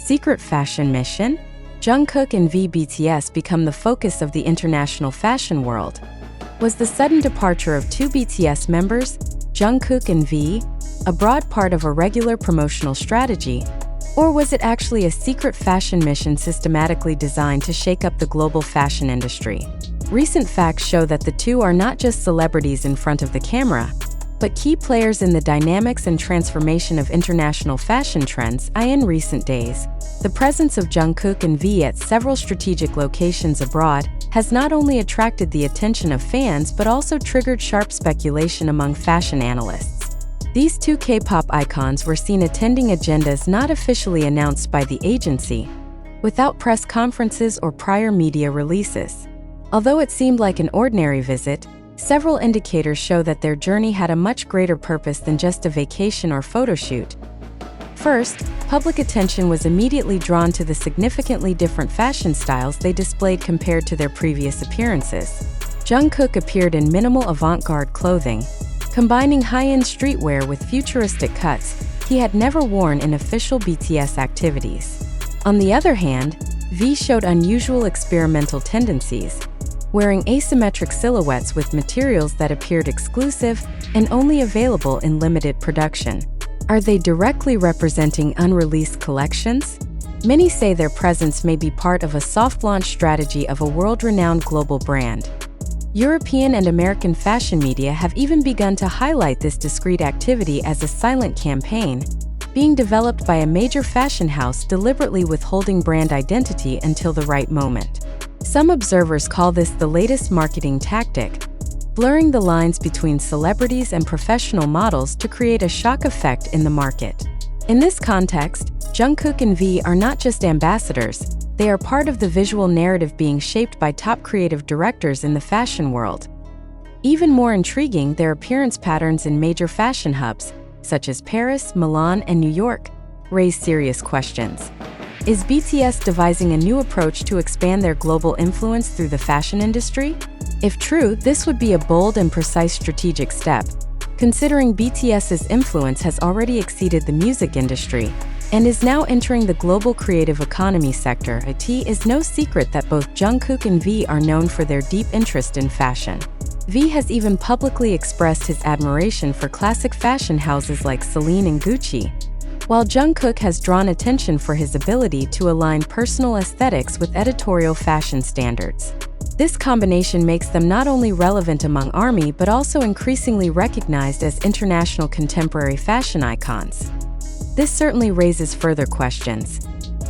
Secret fashion mission? Jungkook and BTS become the focus of the international fashion world. Was the sudden departure of two BTS members, Jungkook and V, a broad part of a regular promotional strategy, or was it actually a secret fashion mission systematically designed to shake up the global fashion industry? Recent facts show that the two are not just celebrities in front of the camera, but key players in the dynamics and transformation of international fashion trends. In recent days, the presence of Jungkook and V at several strategic locations abroad has not only attracted the attention of fans but also triggered sharp speculation among fashion analysts. These two K-pop icons were seen attending agendas not officially announced by the agency, without press conferences or prior media releases. Although it seemed like an ordinary visit, several indicators show that their journey had a much greater purpose than just a vacation or photo shoot. First, public attention was immediately drawn to the significantly different fashion styles they displayed compared to their previous appearances. Jungkook appeared in minimal avant-garde clothing, combining high-end streetwear with futuristic cuts he had never worn in official BTS activities. On the other hand, V showed unusual experimental tendencies, wearing asymmetric silhouettes with materials that appeared exclusive and only available in limited production. Are they directly representing unreleased collections? Many say their presence may be part of a soft launch strategy of a world-renowned global brand. European and American fashion media have even begun to highlight this discreet activity as a silent campaign, being developed by a major fashion house deliberately withholding brand identity until the right moment. Some observers call this the latest marketing tactic, blurring the lines between celebrities and professional models to create a shock effect in the market. In this context, Jungkook and V are not just ambassadors, they are part of the visual narrative being shaped by top creative directors in the fashion world. Even more intriguing, their appearance patterns in major fashion hubs, such as Paris, Milan, and New York, raise serious questions. Is BTS devising a new approach to expand their global influence through the fashion industry? If true, this would be a bold and precise strategic step, considering BTS's influence has already exceeded the music industry and is now entering the global creative economy sector. It is no secret that both Jungkook and V are known for their deep interest in fashion. V has even publicly expressed his admiration for classic fashion houses like Celine and Gucci, while Jungkook has drawn attention for his ability to align personal aesthetics with editorial fashion standards. This combination makes them not only relevant among ARMY but also increasingly recognized as international contemporary fashion icons. This certainly raises further questions.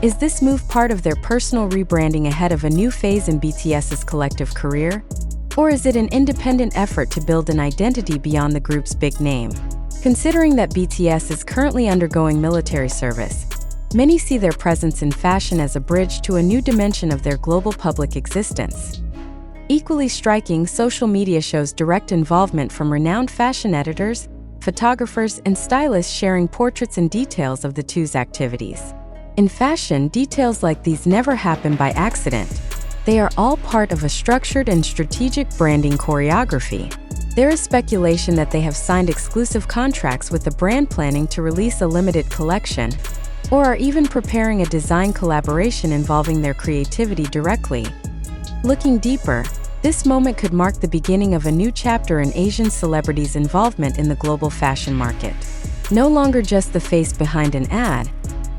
Is this move part of their personal rebranding ahead of a new phase in BTS's collective career? Or is it an independent effort to build an identity beyond the group's big name? Considering that BTS is currently undergoing military service, many see their presence in fashion as a bridge to a new dimension of their global public existence. Equally striking, social media shows direct involvement from renowned fashion editors, photographers, and stylists sharing portraits and details of the two's activities. In fashion, details like these never happen by accident. They are all part of a structured and strategic branding choreography. There is speculation that they have signed exclusive contracts with the brand planning to release a limited collection, or are even preparing a design collaboration involving their creativity directly. Looking deeper, this moment could mark the beginning of a new chapter in Asian celebrities' involvement in the global fashion market. No longer just the face behind an ad,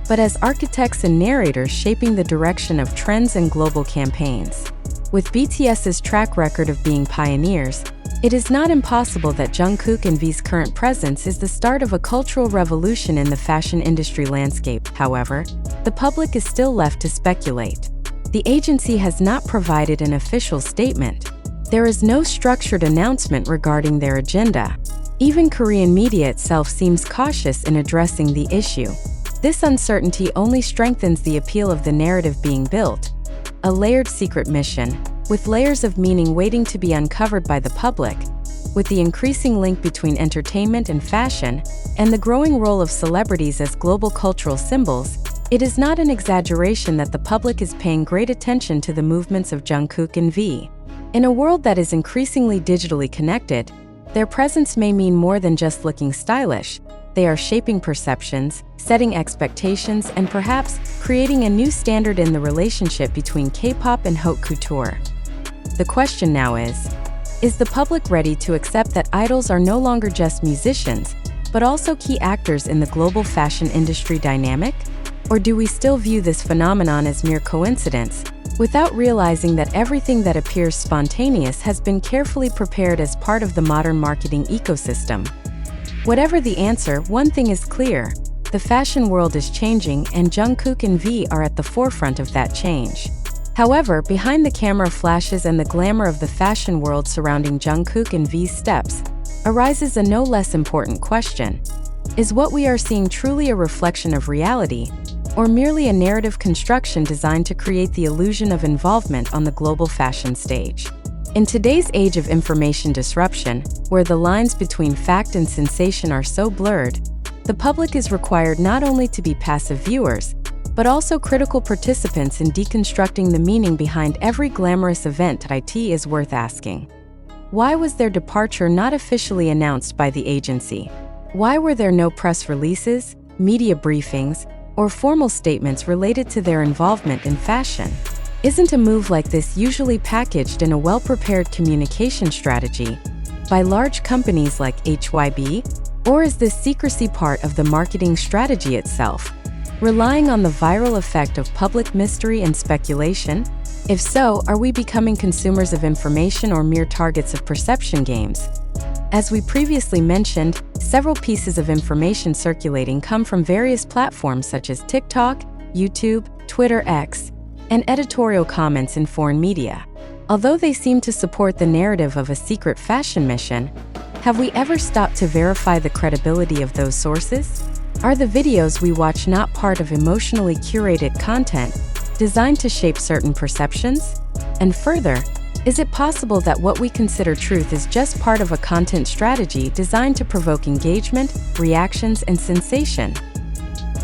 but as architects and narrators shaping the direction of trends and global campaigns. With BTS's track record of being pioneers, it is not impossible that Jungkook and V's current presence is the start of a cultural revolution in the fashion industry landscape. However, the public is still left to speculate. The agency has not provided an official statement. There is no structured announcement regarding their agenda. Even Korean media itself seems cautious in addressing the issue. This uncertainty only strengthens the appeal of the narrative being built, a layered secret mission, with layers of meaning waiting to be uncovered by the public. With the increasing link between entertainment and fashion, and the growing role of celebrities as global cultural symbols, it is not an exaggeration that the public is paying great attention to the movements of Jungkook and V. In a world that is increasingly digitally connected, their presence may mean more than just looking stylish. They are shaping perceptions, setting expectations, and perhaps creating a new standard in the relationship between K-pop and haute couture. The question now is the public ready to accept that idols are no longer just musicians, but also key actors in the global fashion industry dynamic? Or do we still view this phenomenon as mere coincidence, without realizing that everything that appears spontaneous has been carefully prepared as part of the modern marketing ecosystem? Whatever the answer, one thing is clear: the fashion world is changing, and Jungkook and V are at the forefront of that change. However, behind the camera flashes and the glamour of the fashion world surrounding Jungkook and V's steps arises a no less important question. Is what we are seeing truly a reflection of reality, or merely a narrative construction designed to create the illusion of involvement on the global fashion stage? In today's age of information disruption, where the lines between fact and sensation are so blurred, the public is required not only to be passive viewers, but also critical participants in deconstructing the meaning behind every glamorous event. It is worth asking, why was their departure not officially announced by the agency? Why were there no press releases, media briefings, or formal statements related to their involvement in fashion? Isn't a move like this usually packaged in a well-prepared communication strategy by large companies like HYB? Or is this secrecy part of the marketing strategy itself, relying on the viral effect of public mystery and speculation? If so, are we becoming consumers of information or mere targets of perception games? As we previously mentioned, several pieces of information circulating come from various platforms such as TikTok, YouTube, Twitter X, and editorial comments in foreign media. Although they seem to support the narrative of a secret fashion mission, have we ever stopped to verify the credibility of those sources? Are the videos we watch not part of emotionally curated content designed to shape certain perceptions? And further, is it possible that what we consider truth is just part of a content strategy designed to provoke engagement, reactions, and sensation?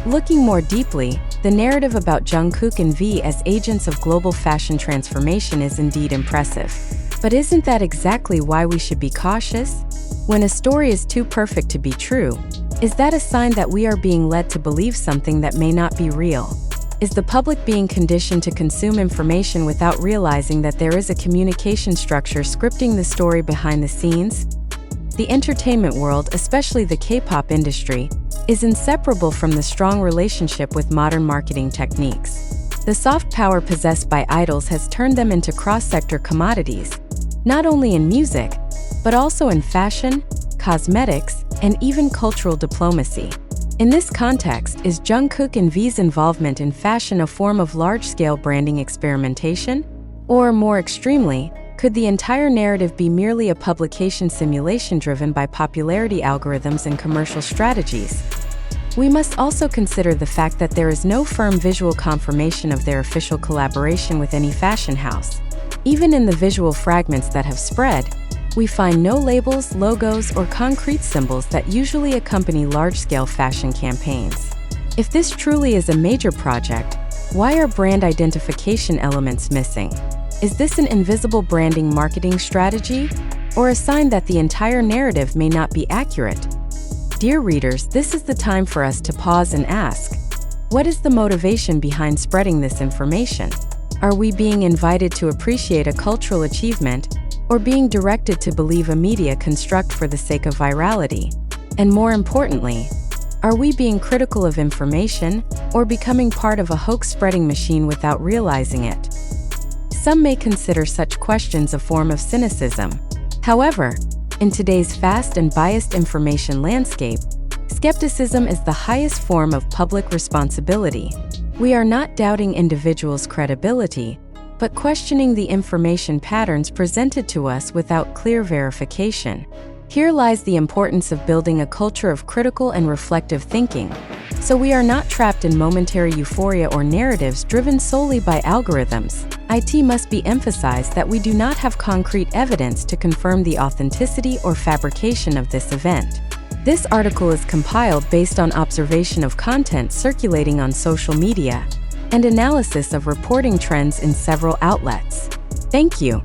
Looking more deeply, the narrative about Jungkook and V as agents of global fashion transformation is indeed impressive. But isn't that exactly why we should be cautious? When a story is too perfect to be true, is that a sign that we are being led to believe something that may not be real? Is the public being conditioned to consume information without realizing that there is a communication structure scripting the story behind the scenes? The entertainment world, especially the K-pop industry, is inseparable from the strong relationship with modern marketing techniques. The soft power possessed by idols has turned them into cross-sector commodities, not only in music, but also in fashion, cosmetics, and even cultural diplomacy. In this context, is Jungkook and V's involvement in fashion a form of large-scale branding experimentation? Or, more extremely, could the entire narrative be merely a publication simulation driven by popularity algorithms and commercial strategies? We must also consider the fact that there is no firm visual confirmation of their official collaboration with any fashion house. Even in the visual fragments that have spread, we find no labels, logos, or concrete symbols that usually accompany large-scale fashion campaigns. If this truly is a major project, why are brand identification elements missing? Is this an invisible branding marketing strategy, or a sign that the entire narrative may not be accurate? Dear readers, this is the time for us to pause and ask, what is the motivation behind spreading this information? Are we being invited to appreciate a cultural achievement, or being directed to believe a media construct for the sake of virality? And more importantly, are we being critical of information, or becoming part of a hoax-spreading machine without realizing it? Some may consider such questions a form of cynicism. However, in today's fast and biased information landscape, skepticism is the highest form of public responsibility. We are not doubting individuals' credibility, but questioning the information patterns presented to us without clear verification. Here lies the importance of building a culture of critical and reflective thinking, so we are not trapped in momentary euphoria or narratives driven solely by algorithms. It must be emphasized that we do not have concrete evidence to confirm the authenticity or fabrication of this event. This article is compiled based on observation of content circulating on social media and analysis of reporting trends in several outlets. Thank you.